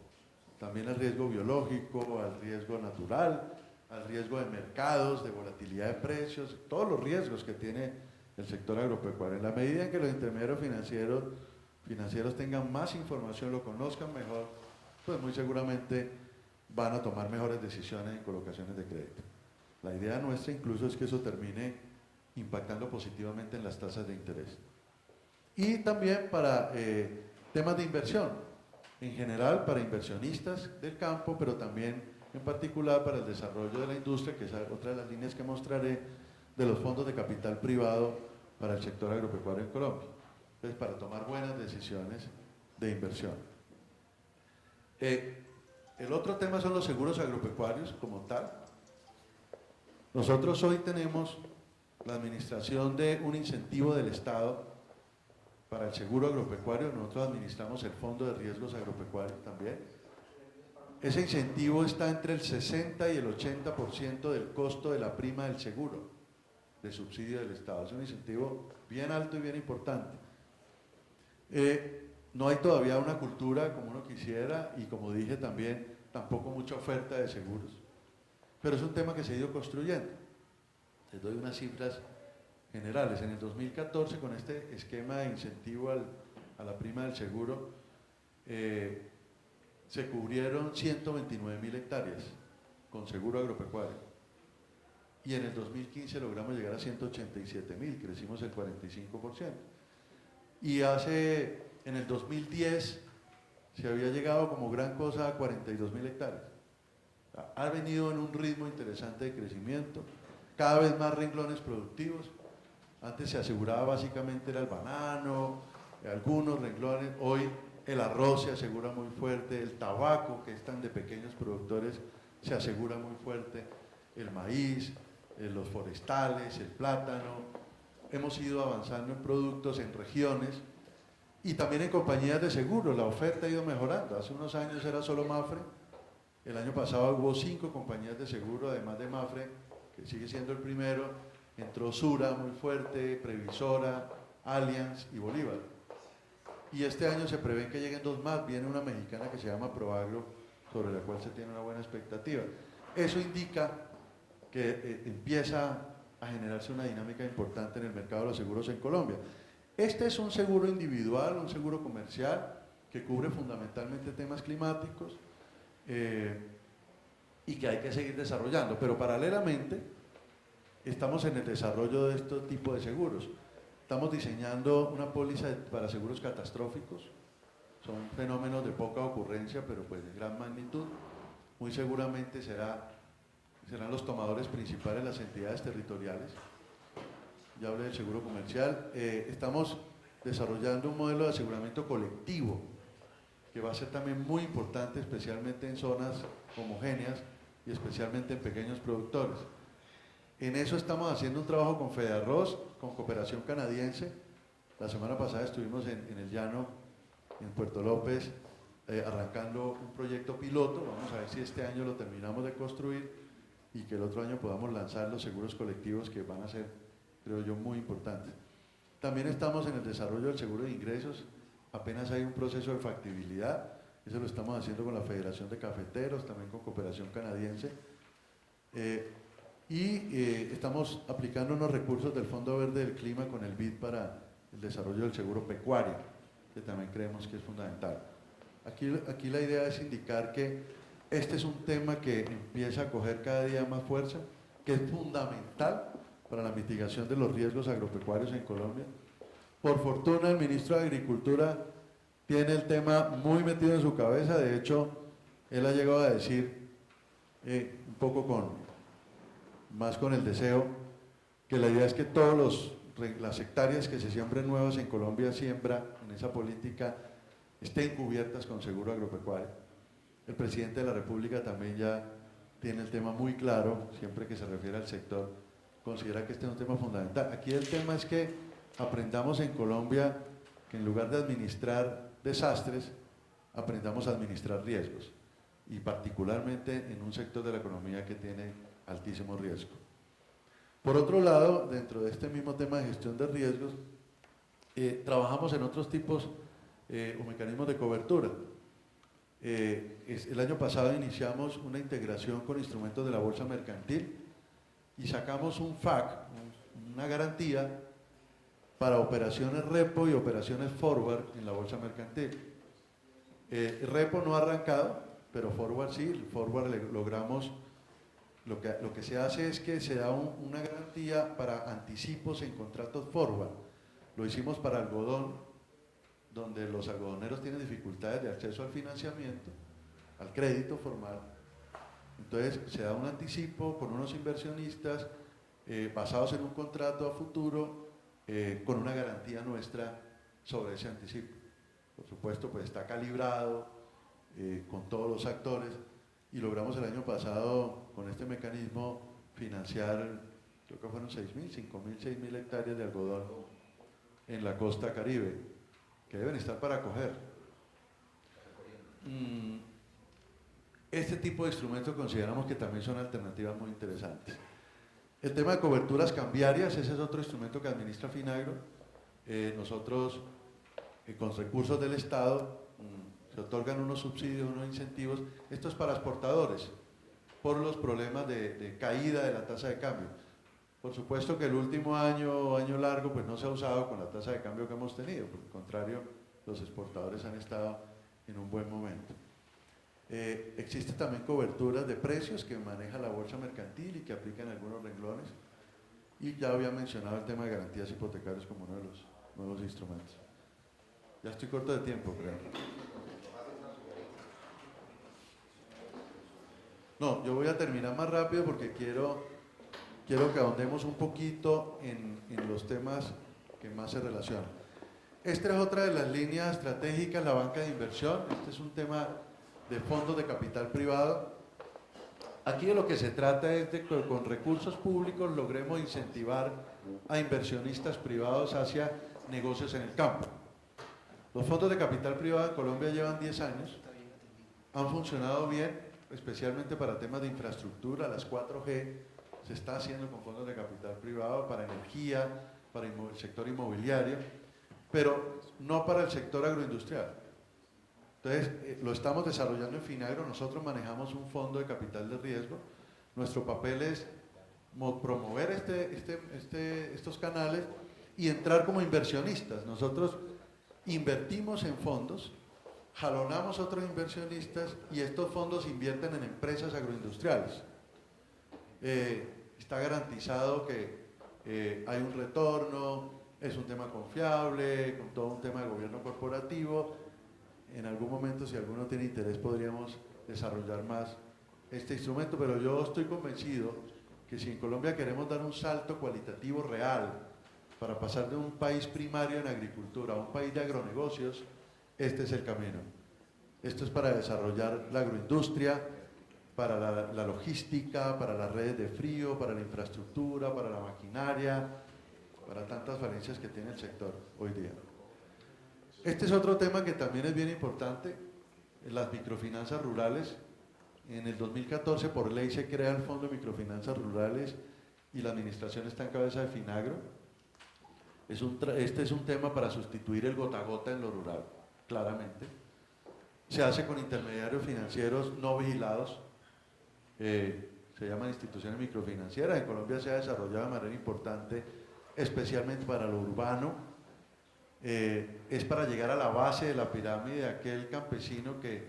también al riesgo biológico, al riesgo natural, al riesgo de mercados, de volatilidad de precios, todos los riesgos que tiene el sector agropecuario. En la medida en que los intermediarios financieros tengan más información, lo conozcan mejor, pues muy seguramente van a tomar mejores decisiones en colocaciones de crédito. La idea nuestra incluso es que eso termine impactando positivamente en las tasas de interés. Y también para temas de inversión, en general para inversionistas del campo, pero también en particular para el desarrollo de la industria, que es otra de las líneas que mostraré, de los fondos de capital privado para el sector agropecuario en Colombia. Entonces, para tomar buenas decisiones de inversión. El otro tema son los seguros agropecuarios como tal. Nosotros hoy tenemos la administración de un incentivo del Estado para el seguro agropecuario. Nosotros administramos el Fondo de Riesgos Agropecuarios también. Ese incentivo está entre el 60 y el 80% del costo de la prima del seguro, de subsidio del Estado. Es un incentivo bien alto y bien importante. No hay todavía una cultura como uno quisiera y, como dije también, tampoco mucha oferta de seguros. Pero es un tema que se ha ido construyendo. Les doy unas cifras generales. En el 2014, con este esquema de incentivo a la prima del seguro, se cubrieron 129.000 hectáreas con seguro agropecuario. y en el 2015 logramos llegar a 187.000, crecimos el 45%. Y en el 2010 se había llegado como gran cosa a 42.000 hectáreas. Ha venido en un ritmo interesante de crecimiento, cada vez más renglones productivos. Antes se aseguraba básicamente era el banano, algunos renglones, hoy el arroz se asegura muy fuerte, el tabaco, que es tan de pequeños productores, se asegura muy fuerte, el maíz, los forestales, el plátano. Hemos ido avanzando en productos, en regiones y también en compañías de seguros. La oferta ha ido mejorando. Hace unos años era solo Mapfre, el año pasado hubo 5 compañías de seguro, además de Mapfre, que sigue siendo el primero, entró Sura muy fuerte, Previsora, Allianz y Bolívar. Y este año se prevé que lleguen 2 más, viene una mexicana que se llama Proagro, sobre la cual se tiene una buena expectativa. Eso indica que empieza a generarse una dinámica importante en el mercado de los seguros en Colombia. Este es un seguro individual, un seguro comercial, que cubre fundamentalmente temas climáticos, y que hay que seguir desarrollando, pero paralelamente estamos en el desarrollo de este tipo de seguros. Estamos diseñando una póliza para seguros catastróficos, son fenómenos de poca ocurrencia, pero pues de gran magnitud. Muy seguramente serán los tomadores principales las entidades territoriales. Ya hablé del seguro comercial. Estamos desarrollando un modelo de aseguramiento colectivo, que va a ser también muy importante, especialmente en zonas homogéneas y especialmente en pequeños productores. En eso estamos haciendo un trabajo con Fedearroz, con Cooperación Canadiense. La semana pasada estuvimos en el llano, en Puerto López, arrancando un proyecto piloto. Vamos a ver si este año lo terminamos de construir y que el otro año podamos lanzar los seguros colectivos, que van a ser, creo yo, muy importantes. También estamos en el desarrollo del seguro de ingresos. Apenas hay un proceso de factibilidad, eso lo estamos haciendo con la Federación de Cafeteros, también con Cooperación Canadiense, estamos aplicando unos recursos del Fondo Verde del Clima con el BID para el desarrollo del seguro pecuario, que también creemos que es fundamental. Aquí la idea es indicar que este es un tema que empieza a coger cada día más fuerza, que es fundamental para la mitigación de los riesgos agropecuarios en Colombia. Por fortuna, el ministro de Agricultura tiene el tema muy metido en su cabeza. De hecho, él ha llegado a decir, un poco más con el deseo, que la idea es que todas las hectáreas que se siembren nuevas en Colombia, siembra en esa política, estén cubiertas con seguro agropecuario. El presidente de la República también ya tiene el tema muy claro, siempre que se refiere al sector, considera que este es un tema fundamental. Aquí el tema es que aprendamos en Colombia que en lugar de administrar desastres, aprendamos a administrar riesgos, y particularmente en un sector de la economía que tiene altísimo riesgo. Por otro lado, dentro de este mismo tema de gestión de riesgos, trabajamos en otros tipos o mecanismos de cobertura. El año pasado iniciamos una integración con instrumentos de la bolsa mercantil y sacamos un FAC, una garantía para operaciones repo y operaciones forward en la bolsa mercantil. Repo no ha arrancado, pero forward sí. El forward logramos, lo que se hace es que se da una garantía para anticipos en contratos forward. Lo hicimos para algodón, donde los algodoneros tienen dificultades de acceso al financiamiento, al crédito formal. Entonces se da un anticipo con unos inversionistas basados en un contrato a futuro, con una garantía nuestra sobre ese anticipo. Por supuesto, pues está calibrado con todos los actores, y logramos el año pasado con este mecanismo financiar, creo que fueron 6.000, 5.000, 6.000 hectáreas de algodón en la costa Caribe, que deben estar para coger. Este tipo de instrumentos consideramos que también son alternativas muy interesantes. El tema de coberturas cambiarias, ese es otro instrumento que administra Finagro. Nosotros, con recursos del Estado, se otorgan unos subsidios, unos incentivos. Esto es para exportadores, por los problemas de caída de la tasa de cambio. Por supuesto que el último año largo, pues no se ha usado con la tasa de cambio que hemos tenido. Por el contrario, los exportadores han estado en un buen momento. Existe también coberturas de precios que maneja la bolsa mercantil y que aplican algunos renglones. Y ya había mencionado el tema de garantías hipotecarias como uno de los nuevos instrumentos. Ya estoy corto de tiempo, creo. No, yo voy a terminar más rápido porque quiero que ahondemos un poquito en los temas que más se relacionan. Esta es otra de las líneas estratégicas, la banca de inversión. Este es un tema de fondos de capital privado. Aquí de lo que se trata es de que con recursos públicos logremos incentivar a inversionistas privados hacia negocios en el campo. Los fondos de capital privado en Colombia llevan 10 años, han funcionado bien, especialmente para temas de infraestructura, las 4G se está haciendo con fondos de capital privado para energía, para el sector inmobiliario, pero no para el sector agroindustrial. Entonces, lo estamos desarrollando en Finagro, nosotros manejamos un fondo de capital de riesgo, nuestro papel es promover estos canales y entrar como inversionistas. Nosotros invertimos en fondos, jalonamos a otros inversionistas y estos fondos invierten en empresas agroindustriales. Está garantizado que hay un retorno, es un tema confiable, con todo un tema de gobierno corporativo. En algún momento, si alguno tiene interés, podríamos desarrollar más este instrumento, pero yo estoy convencido que si en Colombia queremos dar un salto cualitativo real para pasar de un país primario en agricultura a un país de agronegocios, este es el camino. Esto es para desarrollar la agroindustria, para la logística, para las redes de frío, para la infraestructura, para la maquinaria, para tantas falencias que tiene el sector hoy día. Este es otro tema que también es bien importante, las microfinanzas rurales. En el 2014 por ley se crea el Fondo de Microfinanzas Rurales y la administración está en cabeza de Finagro. Este es un tema para sustituir el gota a gota en lo rural, claramente. Se hace con intermediarios financieros no vigilados, se llaman instituciones microfinancieras. En Colombia se ha desarrollado de manera importante, especialmente para lo urbano. Es para llegar a la base de la pirámide de aquel campesino que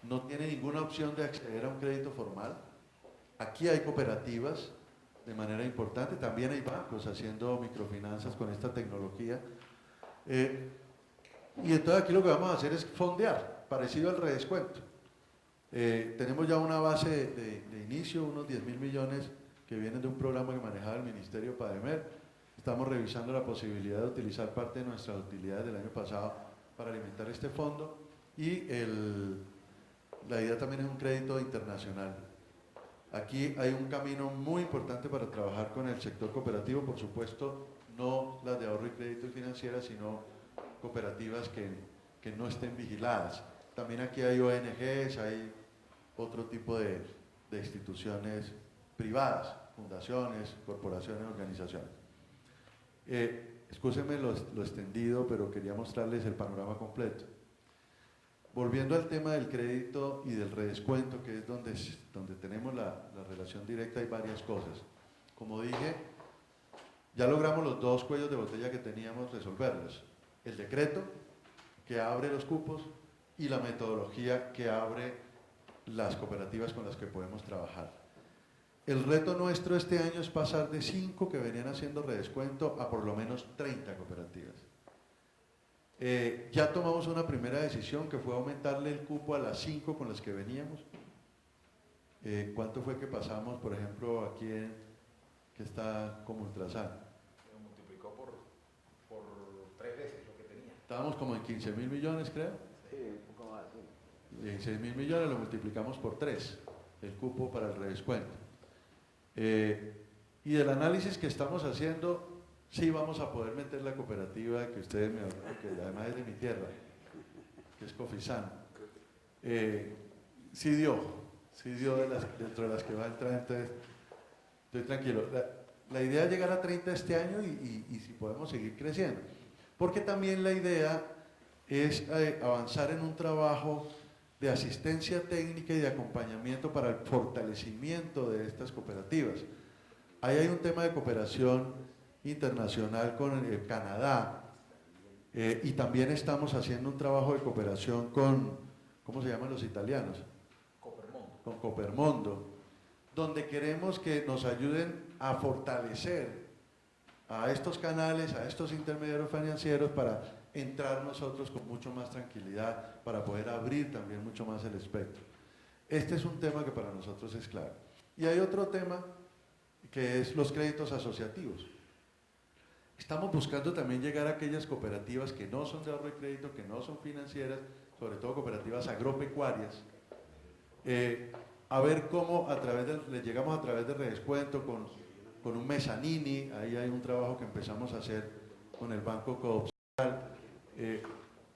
no tiene ninguna opción de acceder a un crédito formal. Aquí hay cooperativas de manera importante, también hay bancos haciendo microfinanzas con esta tecnología. Y entonces aquí lo que vamos a hacer es fondear, parecido al redescuento. Tenemos ya una base de inicio, unos 10.000 millones que vienen de un programa que manejaba el Ministerio Pademer. Estamos revisando la posibilidad de utilizar parte de nuestras utilidades del año pasado para alimentar este fondo y la idea también es un crédito internacional. Aquí hay un camino muy importante para trabajar con el sector cooperativo, por supuesto, no las de ahorro y crédito y financieras, sino cooperativas que no estén vigiladas. También aquí hay ONGs, hay otro tipo de instituciones privadas, fundaciones, corporaciones, organizaciones. Excúsenme lo extendido, pero quería mostrarles el panorama completo. Volviendo al tema del crédito y del redescuento, que es donde tenemos la relación directa, hay varias cosas. Como dije, ya logramos los dos cuellos de botella que teníamos resolverlos. El decreto, que abre los cupos, y la metodología que abre las cooperativas con las que podemos trabajar. El reto nuestro este año es pasar de 5 que venían haciendo redescuento a por lo menos 30 cooperativas. Ya tomamos una primera decisión que fue aumentarle el cupo a las 5 con las que veníamos. ¿Cuánto fue que pasamos, por ejemplo, aquí que está como Ultrasan? Lo multiplicó por 3 veces lo que tenía. Estábamos como en 15.000 millones, creo. Sí, un poco más, sí. 16.000 millones lo multiplicamos por 3, el cupo para el redescuento. Y del análisis que estamos haciendo, sí vamos a poder meter la cooperativa que ustedes me hablaron, que además es de mi tierra, que es Cofisan. Sí dio dentro de las que va a entrar, entonces estoy tranquilo. La idea es llegar a 30 este año y si podemos seguir creciendo. Porque también la idea es avanzar en un trabajo de asistencia técnica y de acompañamiento para el fortalecimiento de estas cooperativas. Ahí hay un tema de cooperación internacional con Canadá y también estamos haciendo un trabajo de cooperación con, ¿cómo se llaman los italianos? con Copermondo, donde queremos que nos ayuden a fortalecer a estos canales, a estos intermediarios financieros para entrar nosotros con mucho más tranquilidad, para poder abrir también mucho más el espectro. Este es un tema que para nosotros es clave. Y hay otro tema que es los créditos asociativos. Estamos buscando también llegar a aquellas cooperativas que no son de ahorro y crédito, que no son financieras, sobre todo cooperativas agropecuarias, a ver cómo les llegamos a través de redescuento con un mezanini. Ahí hay un trabajo que empezamos a hacer con el Banco Coopsocial,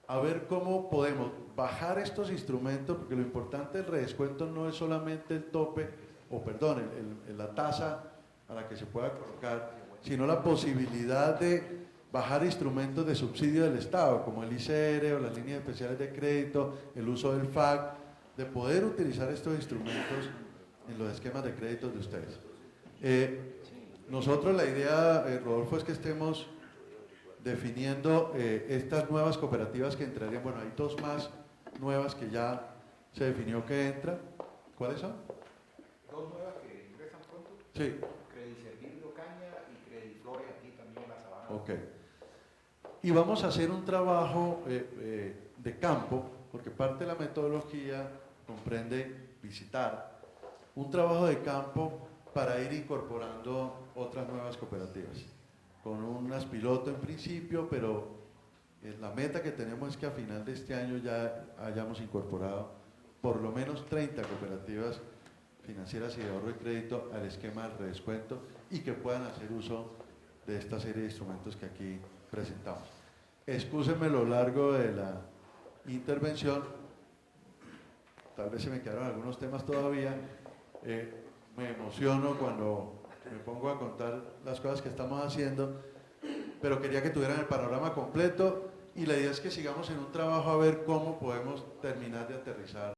a ver cómo podemos bajar estos instrumentos, porque lo importante del redescuento no es solamente el tope, o perdón, la tasa a la que se pueda colocar, sino la posibilidad de bajar instrumentos de subsidio del Estado, como el ICR o las líneas especiales de crédito, el uso del FAC, de poder utilizar estos instrumentos en los esquemas de créditos de ustedes. Nosotros la idea, Rodolfo, es que estemos definiendo estas nuevas cooperativas que entrarían. Bueno, hay dos más nuevas que ya se definió que entran. ¿Cuáles son? Dos nuevas que ingresan pronto. Sí. Crediservir Caña y Crediflores aquí también en la Sabana. Ok. Y vamos a hacer un trabajo de campo, porque parte de la metodología comprende visitar, un trabajo de campo para ir incorporando otras nuevas cooperativas, con unas piloto en principio, pero la meta que tenemos es que a final de este año ya hayamos incorporado por lo menos 30 cooperativas financieras y de ahorro y crédito al esquema del redescuento y que puedan hacer uso de esta serie de instrumentos que aquí presentamos. Excúsenme lo largo de la intervención, tal vez se me quedaron algunos temas todavía, me emociono cuando me pongo a contar las cosas que estamos haciendo, pero quería que tuvieran el panorama completo y la idea es que sigamos en un trabajo a ver cómo podemos terminar de aterrizar